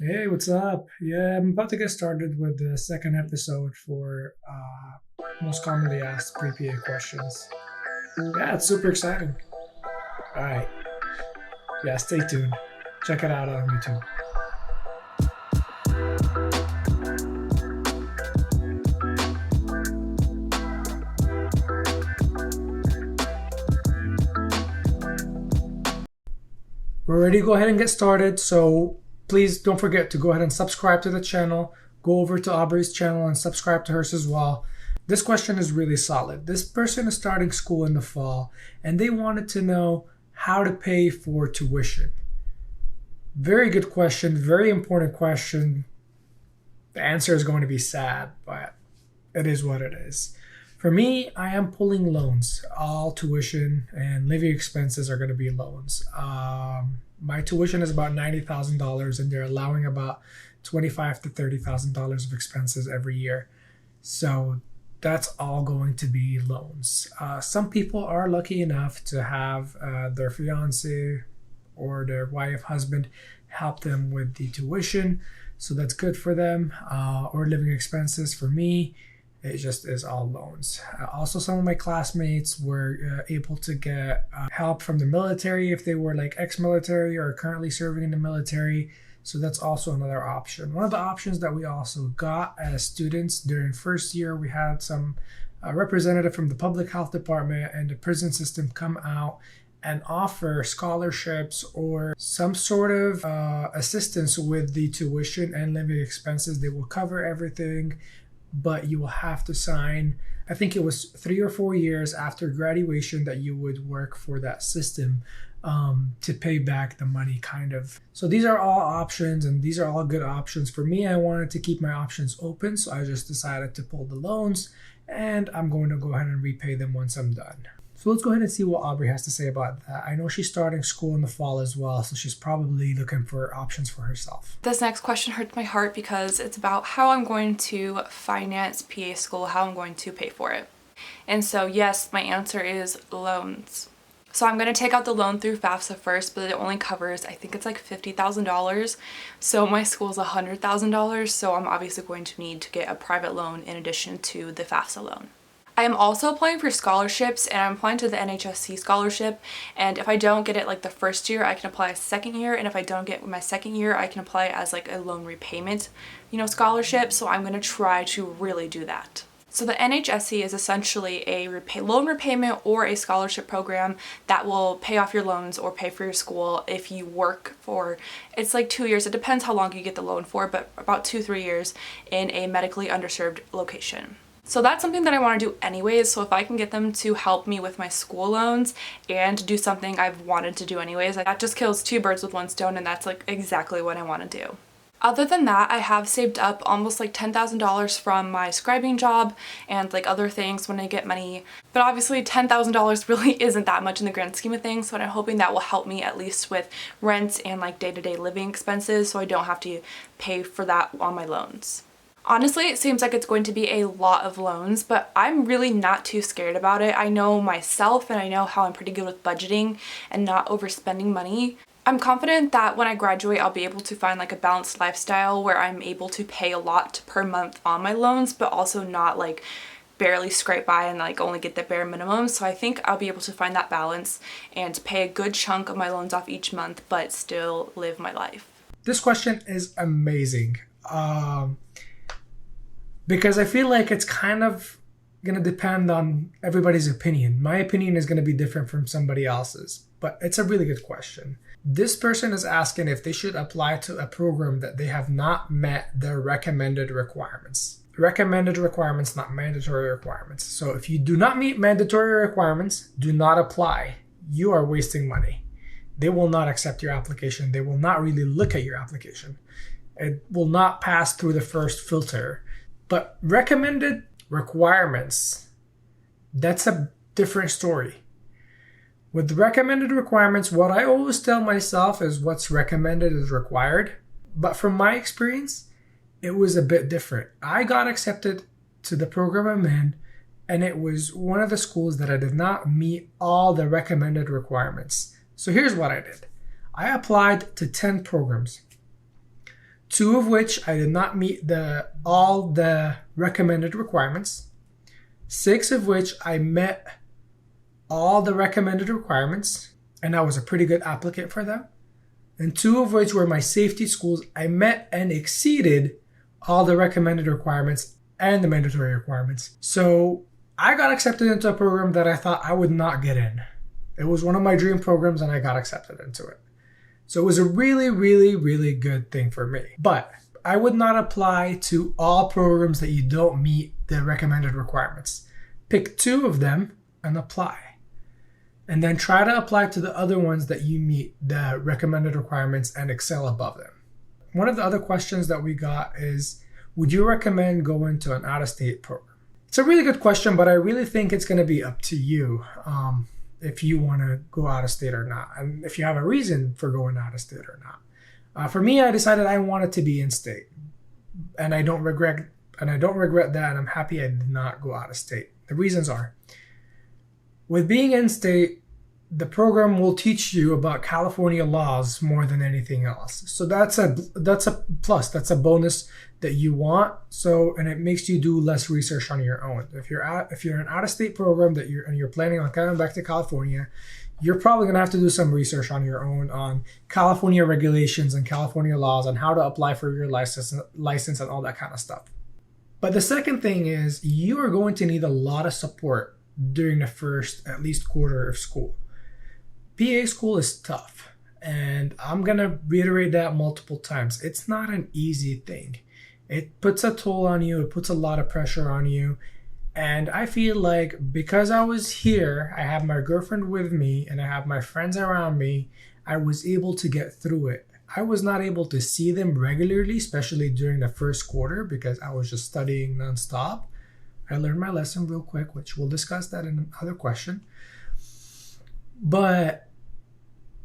Hey, what's up? Yeah, I'm about to get started with the second episode for most commonly asked pre-PA questions. Yeah, it's super exciting. All right, yeah, stay tuned. Check it out on YouTube. We're ready to go ahead and get started. So please don't forget to go ahead and subscribe to the channel. Go over to Aubrey's channel and subscribe to hers as well. This question is really solid. This person is starting school in the fall and they wanted to know how to pay for tuition. Very good question, very important question. The answer is going to be sad, but it is what it is. For me, I am pulling loans. All tuition and living expenses are going to be loans. My tuition is about $90,000, and they're allowing about $25,000 to $30,000 of expenses every year. So that's all going to be loans. Some people are lucky enough to have their fiance or their wife, husband help them with the tuition. So that's good for them. Or living expenses for me, it just is all loans. Also, some of my classmates were able to get help from the military if they were like ex-military or currently serving in the military. So that's also another option. One of the options that we also got as students during first year, we had some representative from the public health department and the prison system come out and offer scholarships or some sort of assistance with the tuition and living expenses. They will cover everything, but you will have to sign, I think it was 3 or 4 years after graduation that you would work for that system to pay back the money, kind of. So these are all options, and these are all good options. For me, I wanted to keep my options open, so I just decided to pull the loans, and I'm going to go ahead and repay them once I'm done. So let's go ahead and see what Aubrey has to say about that. I know she's starting school in the fall as well, so she's probably looking for options for herself. This next question hurts my heart because it's about how I'm going to finance PA school, how I'm going to pay for it. And so yes, my answer is loans. So I'm going to take out the loan through FAFSA first, but it only covers, I think it's like $50,000. So my school is $100,000, so I'm obviously going to need to get a private loan in addition to the FAFSA loan. I am also applying for scholarships, and I'm applying to the NHSC scholarship, and if I don't get it like the first year, I can apply a second year, and if I don't get my second year, I can apply as like a loan repayment, scholarship. So I'm going to try to really do that. So the NHSC is essentially a loan repayment or a scholarship program that will pay off your loans or pay for your school if you work for, it's like 2 years. It depends how long you get the loan for, but about 2-3 years in a medically underserved location. So that's something that I want to do anyways, so if I can get them to help me with my school loans and do something I've wanted to do anyways, that just kills two birds with one stone, and that's like exactly what I want to do. Other than that, I have saved up almost like $10,000 from my scribing job and like other things when I get money. But obviously $10,000 really isn't that much in the grand scheme of things, so I'm hoping that will help me at least with rent and like day-to-day living expenses so I don't have to pay for that on my loans. Honestly, it seems like it's going to be a lot of loans, but I'm really not too scared about it. I know myself and I know how I'm pretty good with budgeting and not overspending money. I'm confident that when I graduate, I'll be able to find like a balanced lifestyle where I'm able to pay a lot per month on my loans, but also not like barely scrape by and like only get the bare minimum. So I think I'll be able to find that balance and pay a good chunk of my loans off each month, but still live my life. This question is amazing. Because I feel like it's kind of going to depend on everybody's opinion. My opinion is going to be different from somebody else's, but it's a really good question. This person is asking if they should apply to a program that they have not met their recommended requirements. Recommended requirements, not mandatory requirements. So if you do not meet mandatory requirements, do not apply. You are wasting money. They will not accept your application. They will not really look at your application. It will not pass through the first filter. But recommended requirements, that's a different story. With recommended requirements, what I always tell myself is what's recommended is required. But from my experience, it was a bit different. I got accepted to the program I'm in, and it was one of the schools that I did not meet all the recommended requirements. So here's what I did. I applied to 10 programs. 2 of which I did not meet all the recommended requirements, 6 of which I met all the recommended requirements, and I was a pretty good applicant for them, and 2 of which were my safety schools. I met and exceeded all the recommended requirements and the mandatory requirements. So I got accepted into a program that I thought I would not get in. It was one of my dream programs and I got accepted into it. So it was a really, really, really good thing for me. But I would not apply to all programs that you don't meet the recommended requirements. Pick 2 of them and apply. And then try to apply to the other ones that you meet the recommended requirements and excel above them. One of the other questions that we got is, would you recommend going to an out-of-state program? It's a really good question, but I really think it's going to be up to you if you want to go out of state or not, and if you have a reason for going out of state or not. For me, I decided I wanted to be in state, and I don't regret that, and I'm happy I did not go out of state. The reasons are, with being in state, the program will teach you about California laws more than anything else. So that's a plus. That's a bonus that you want. So, and it makes you do less research on your own. If you're an out-of-state program that you're planning on coming back to California, you're probably going to have to do some research on your own on California regulations and California laws and how to apply for your license and all that kind of stuff. But the second thing is, you are going to need a lot of support during the first at least quarter of school. PA school is tough, and I'm going to reiterate that multiple times. It's not an easy thing. It puts a toll on you. It puts a lot of pressure on you. And I feel like because I was here, I have my girlfriend with me, and I have my friends around me, I was able to get through it. I was not able to see them regularly, especially during the first quarter, because I was just studying nonstop. I learned my lesson real quick, which we'll discuss that in another question. But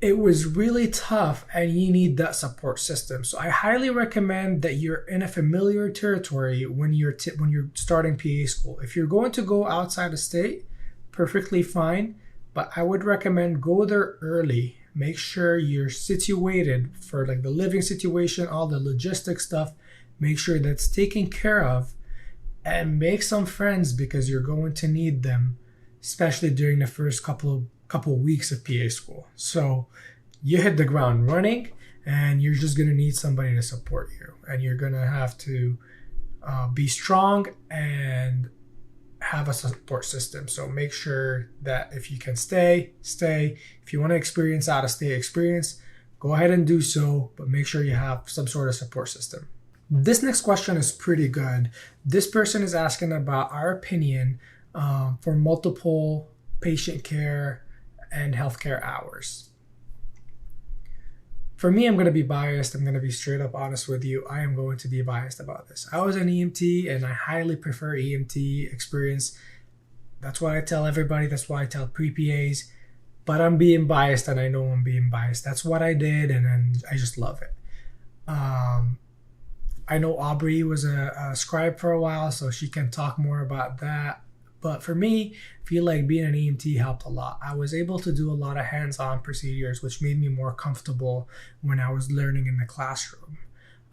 it was really tough, and you need that support system. So I highly recommend that you're in a familiar territory when you're starting PA school. If you're going to go outside of state, perfectly fine, but I would recommend go there early. Make sure you're situated for like the living situation, all the logistics stuff. Make sure that's taken care of, and make some friends because you're going to need them, especially during the first couple weeks of PA school. So you hit the ground running, and you're just going to need somebody to support you, and you're going to have to be strong and have a support system. So make sure that if you can stay. If you want to experience out of state experience, go ahead and do so, but make sure you have some sort of support system. This next question is pretty good. This person is asking about our opinion for multiple patient care and healthcare hours. For me, I'm going to be biased. I'm going to be straight up honest with you. I am going to be biased about this. I was an EMT, and I highly prefer EMT experience. That's what I tell everybody. That's why I tell pre-PAs. But I'm being biased, and I know I'm being biased. That's what I did, and I just love it. I know Aubrie was a scribe for a while, so she can talk more about that. But for me, I feel like being an EMT helped a lot. I was able to do a lot of hands-on procedures, which made me more comfortable when I was learning in the classroom.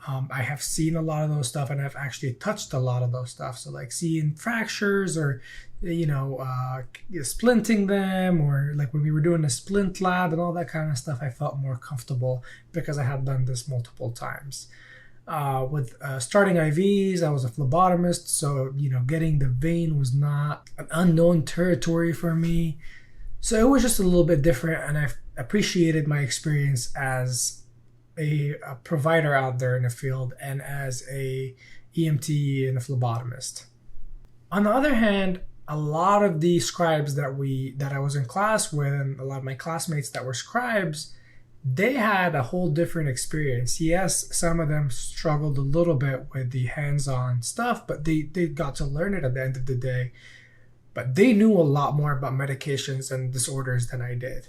I have seen a lot of those stuff, and I've actually touched a lot of those stuff. So like seeing fractures or, splinting them, or like when we were doing the splint lab and all that kind of stuff, I felt more comfortable because I had done this multiple times. With starting IVs, I was a phlebotomist, so getting the vein was not an unknown territory for me. So it was just a little bit different, and I've appreciated my experience as a provider out there in the field and as a EMT and a phlebotomist. On the other hand, a lot of the scribes that I was in class with, and a lot of my classmates that were scribes, they had a whole different experience. Yes, some of them struggled a little bit with the hands-on stuff, but they got to learn it at the end of the day. But they knew a lot more about medications and disorders than I did.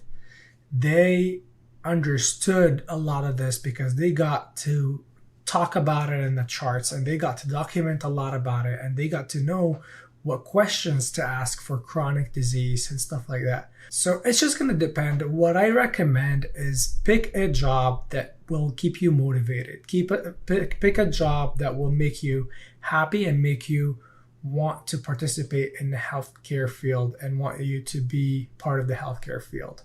They understood a lot of this because they got to talk about it in the charts, and they got to document a lot about it, and they got to know what questions to ask for chronic disease and stuff like that. So it's just going to depend. What I recommend is pick a job that will keep you motivated. Pick a job that will make you happy and make you want to participate in the healthcare field and want you to be part of the healthcare field.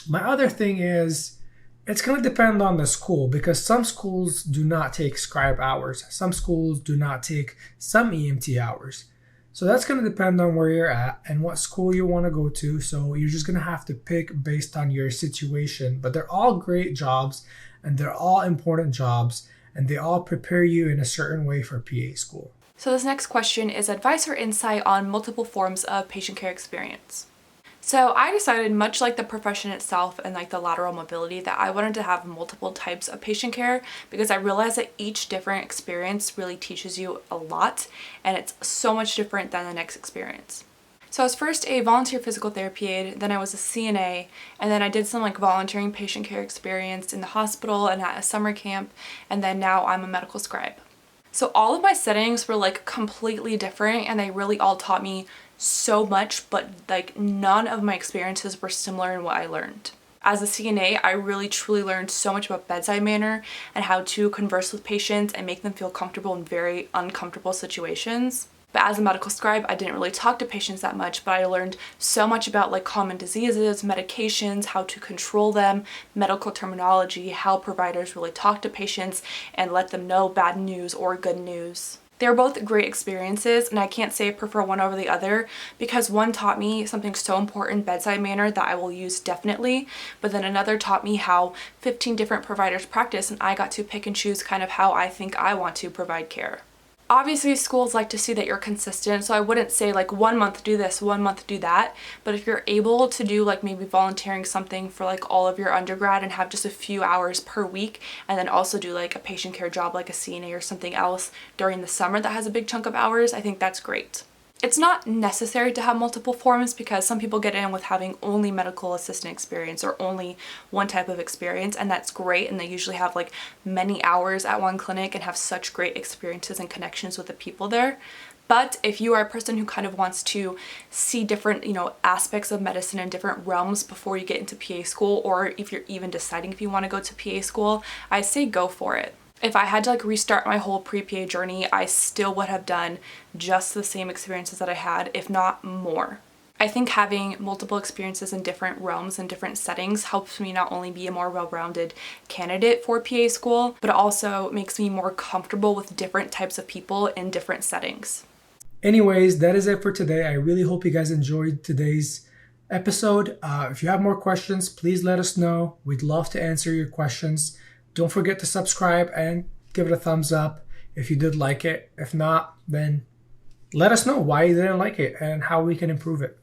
My other thing is, it's going to depend on the school, because some schools do not take scribe hours. Some schools do not take some EMT hours. So that's going to depend on where you're at and what school you want to go to. So you're just going to have to pick based on your situation. But they're all great jobs and they're all important jobs, and they all prepare you in a certain way for PA school. So this next question is advice or insight on multiple forms of patient care experience. So I decided, much like the profession itself and like the lateral mobility, that I wanted to have multiple types of patient care, because I realized that each different experience really teaches you a lot, and it's so much different than the next experience. So I was first a volunteer physical therapy aide, then I was a CNA, and then I did some like volunteering patient care experience in the hospital and at a summer camp, and then now I'm a medical scribe. So all of my settings were like completely different, and they really all taught me so much, but like none of my experiences were similar in what I learned. As a CNA, I really truly learned so much about bedside manner and how to converse with patients and make them feel comfortable in very uncomfortable situations. But as a medical scribe, I didn't really talk to patients that much, but I learned so much about like common diseases, medications, how to control them, medical terminology, how providers really talk to patients and let them know bad news or good news. They were both great experiences, and I can't say I prefer one over the other, because one taught me something so important, bedside manner, that I will use definitely, but then another taught me how 15 different providers practice, and I got to pick and choose kind of how I think I want to provide care. Obviously, schools like to see that you're consistent, so I wouldn't say like 1 month do this, 1 month do that, but if you're able to do like maybe volunteering something for like all of your undergrad and have just a few hours per week, and then also do like a patient care job like a CNA or something else during the summer that has a big chunk of hours, I think that's great. It's not necessary to have multiple forms, because some people get in with having only medical assistant experience or only one type of experience, and that's great, and they usually have like many hours at one clinic and have such great experiences and connections with the people there. But if you are a person who kind of wants to see different, aspects of medicine in different realms before you get into PA school, or if you're even deciding if you want to go to PA school, I say go for it. If I had to like restart my whole pre-PA journey, I still would have done just the same experiences that I had, if not more. I think having multiple experiences in different realms and different settings helps me not only be a more well-rounded candidate for PA school, but also makes me more comfortable with different types of people in different settings. Anyways, that is it for today. I really hope you guys enjoyed today's episode. If you have more questions, please let us know. We'd love to answer your questions. Don't forget to subscribe and give it a thumbs up if you did like it. If not, then let us know why you didn't like it and how we can improve it.